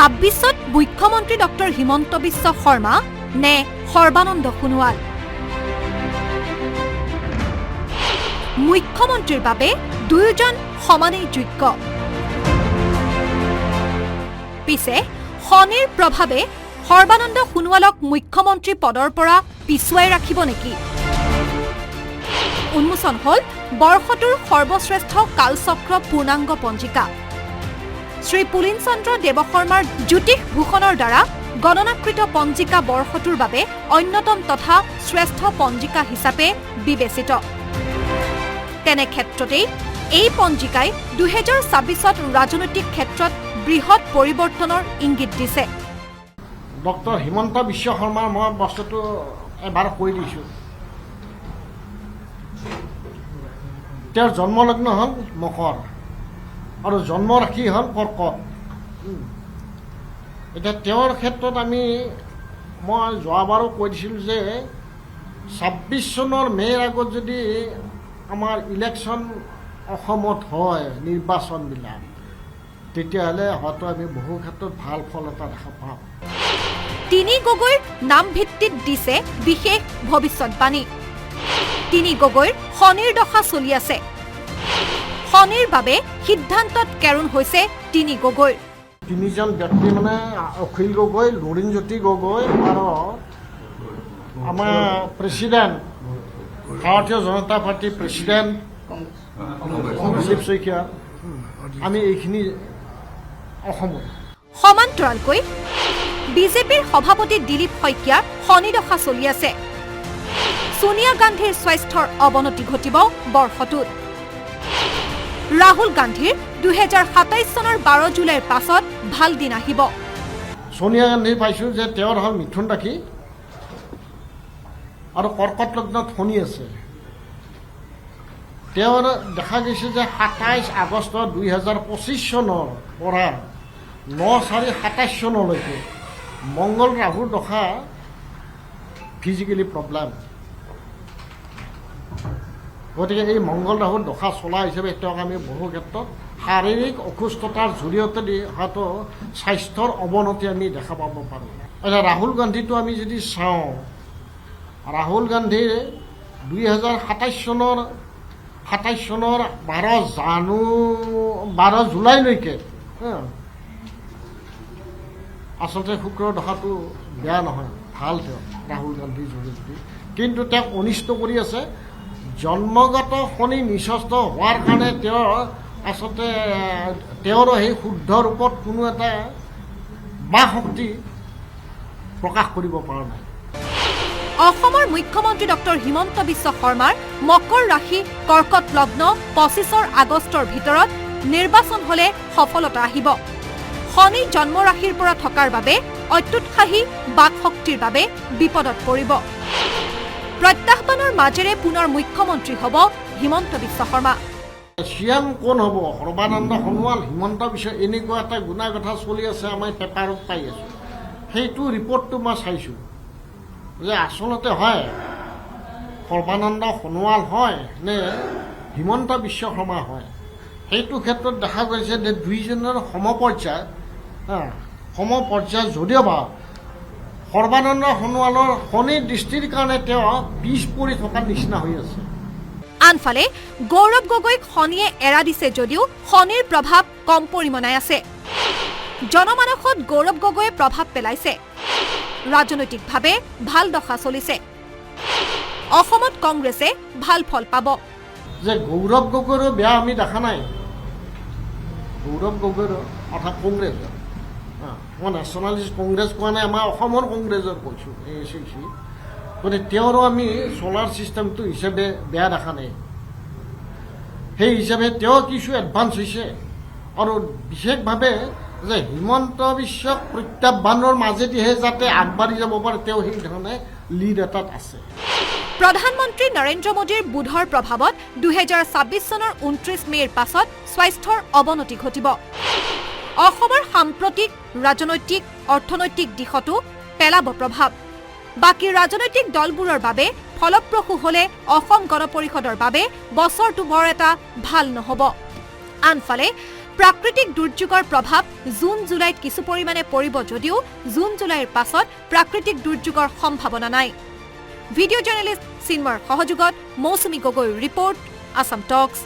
২৬ত মুখ্যমন্ত্ৰী ডক্টৰ হিমন্ত বিশ্ব শৰ্মা নে সৰ্বানন্দ সোণোৱাল? মুখ্যমন্ত্ৰীৰ বাবে দুয়োজন সমানেই যোগ্য। পিছে শনিৰ প্ৰভাৱে সৰ্বানন্দ সোণোৱালক মুখ্যমন্ত্ৰী পদৰ পৰা পিছুৱাই ৰাখিব নেকি? উন্মোচন হ'ল বৰ্ষটোৰ সৰ্বশ্ৰেষ্ঠ কালচক্ৰ পূৰ্ণাংগ পঞ্জিকা। শ্ৰী পুলিনচন্দ্ৰ দেৱশৰ্মাৰ জ্যোতিষ ভূষণৰ দ্বাৰা গণনাকৃত পঞ্জিকা বৰ্ষটোৰ বাবে অন্যতম তথা শ্ৰেষ্ঠ পঞ্জিকা হিচাপে বিবেচিত। তেনে ক্ষেত্ৰতেই এই পঞ্জিকাই ২০২৬ত ৰাজনৈতিক ক্ষেত্ৰত বৃহৎ পৰিৱৰ্তনৰ ইংগিত দিছে। ডক্টৰ হিমন্ত বিশ্ব শৰ্মাৰ মই বস্তুটো এবাৰ কৈ দিছোঁ। তেওঁৰ জন্মলগ্ন হ'ল মকৰ আৰু জন্ম ৰাশি হ'ল কৰ্কট। এতিয়া তেওঁৰ ক্ষেত্ৰত মই যোৱাবাৰো কৈ দিছিলোঁ যে ২৬ চনৰ মে'ৰ আগত যদি আমাৰ ইলেকশ্যন অসমত হয়, নিৰ্বাচনবিলাক, তেতিয়াহ'লে হয়তো আমি বহু ক্ষেত্ৰত ভাল ফল এটা দেখা পাম। তিনি গগৈৰ নাম ভিত্তিত দিছে বিশেষ ভৱিষ্যৎবাণী। তিনি গগৈৰ শনিৰ দশা চলি আছে। শনিৰ বাবে সিদ্ধান্তত কেৰুণ হৈছে তিনি গগৈৰ। তিনিজন ব্যক্তি মানে অখিল গগৈ, লুৰিণজ্যোতি গগৈ আৰু আমাৰ প্ৰেচিডেণ্ট, ভাৰতীয় জনতা পাৰ্টীৰ প্ৰেচিডেণ্ট দিলীপ শইকীয়া, আমি এইখিনি অসমত। সমান্তৰালকৈ বিজেপিৰ সভাপতি দিলীপ শইকীয়াৰ শনি দশা চলি আছে। ছোনিয়া গান্ধীৰ স্বাস্থ্যৰ অৱনতি ঘটিব বৰ্ষটোত। ৰাহুল গান্ধীৰ ২০২৭ চনৰ ১২ জুলাইৰ পাছত ভাল দিন আহিব। ছোনিয়া গান্ধী পাইছোঁ যে তেওঁৰ হ'ল মিথুন ৰাশি আৰু কৰ্কট লগ্নত শনি আছে। তেওঁৰ দেখা গৈছে যে ২৭ আগষ্ট ২০২৫ চনৰ পৰা ৯/৪/২৭ চনলৈকে মংগল ৰাহুৰ দশা ফিজিকেলি প্ৰব্লেম। গতিকে এই মংগল ৰাহুৰ দশা চলা হিচাপে তেওঁক আমি বহু ক্ষেত্ৰত শাৰীৰিক অসুস্থতাৰ জৰিয়তে দি হয়তো স্বাস্থ্যৰ অৱনতি আমি দেখা পাব পাৰোঁ। এতিয়া ৰাহুল গান্ধীটো আমি যদি চাওঁ, ৰাহুল গান্ধীৰ ২০২৭ চনৰ ২৭ চনৰ ১২ জুলাইলৈকে আচলতে শুক্ৰৰ দশাটো বেয়া নহয়, ভাল তেওঁ ৰাহুল গান্ধীৰ জৰিয়তে। কিন্তু তেওঁক অনিষ্ট কৰি আছে জন্মগত শনি নিচস্ত হোৱাৰ কাৰণে তেওঁ আচলতে তেওঁৰো সেই শুদ্ধ ৰূপত কোনো এটা বাক শক্তি প্ৰকাশ কৰিব পৰা নাই। অসমৰ মুখ্যমন্ত্ৰী ডক্টৰ হিমন্ত বিশ্ব শৰ্মাৰ মকৰ ৰাশি কৰ্কট লগ্ন ২৫ আগষ্টৰ ভিতৰত নিৰ্বাচন হ'লে সফলতা আহিব। শনি জন্ম ৰাশিৰ পৰা থকাৰ বাবে অত্যুৎসাহী বাক শক্তিৰ বাবে বিপদত পৰিব। প্ৰত্যাহ্বানৰ মাজেৰে পুনৰ মুখ্যমন্ত্ৰী হ'ব হিমন্ত বিশ্ব শৰ্মা। চিএম কোন হ'ব? সৰ্বানন্দ সোণোৱাল, হিমন্ত বিশ্ব, এনেকুৱা এটা গুণাগথা চলি আছে, আমি পেপাৰত পাই আছোঁ। সেইটো ৰিপৰ্টটো মই চাইছোঁ যে আচলতে হয় সৰ্বানন্দ সোণোৱাল হয় নে হিমন্ত বিশ্ব শৰ্মা হয়। সেইটো ক্ষেত্ৰত দেখা গৈছে যে দুইজনৰ সমপৰ্যায় যদিওবা সৰ্বানন্দ সোণোৱালৰ শনিৰ দৃষ্টিৰ কাৰণে তেওঁ পিছ পৰি থকাৰ নিচিনা হৈ আছে। আনফালে গৌৰৱ গগৈক শনিয়ে এৰা দিছে যদিও শনিৰ প্ৰভাৱ কম পৰিমাণে আছে। জনমানসত গৌৰৱ গগৈয়ে প্ৰভাৱ পেলাইছে। ৰাজনৈতিকভাৱে ভাল দশা চলিছে। অসমত কংগ্ৰেছে ভাল ফল পাব। যে গৌৰৱ গগৈৰো বেয়া আমি দেখা নাই। গৌৰৱ গগৈৰো অৰ্থাৎ কংগ্ৰেছৰ, মই নেশ্যনেলিষ্ট কংগ্ৰেছ কোৱা নাই, আমাৰ অসমৰ কংগ্ৰেছৰ কৈছোঁ ACC। গতিকে তেওঁৰো আমি চলাৰ ছিষ্টেমটো হিচাপে বেয়া দেখা নাই। সেই হিচাপে তেওঁ কিছু এডভান্স হৈছে আৰু বিশেষভাৱে যে হিমন্ত বিশ্বক প্ৰত্যাহ্বানৰ মাজেদিহে যাতে আগবাঢ়ি যাব পাৰে, তেওঁ সেই ধৰণে লিড এটাত আছে। প্ৰধানমন্ত্ৰী নৰেন্দ্ৰ মোদীৰ বুধৰ প্ৰভাৱত ২০২৬ চনৰ ২৯ মে'ৰ পাছত স্বাস্থ্যৰ অৱনতি ঘটিব। অসমৰ সাম্প্ৰতিক ৰাজনৈতিক অৰ্থনৈতিক দিশতো পেলাব প্ৰভাৱ। বাকী ৰাজনৈতিক দলবোৰৰ বাবে ফলপ্ৰসূ হ'লে অসম গণ পৰিষদৰ বাবে বছৰটো বৰ এটা ভাল নহ'ব। আনফালে প্ৰাকৃতিক দুৰ্যোগৰ প্ৰভাৱ জুন জুলাইত কিছু পৰিমাণে পৰিব যদিও জুন জুলাইৰ পাছত প্ৰাকৃতিক দুৰ্যোগৰ সম্ভাৱনা নাই। ভিডিঅ' জাৰ্নেলিষ্ট চিন্ময়ৰ সহযোগত মৌচুমী গগৈৰ ৰিপৰ্ট, আছাম টক্স।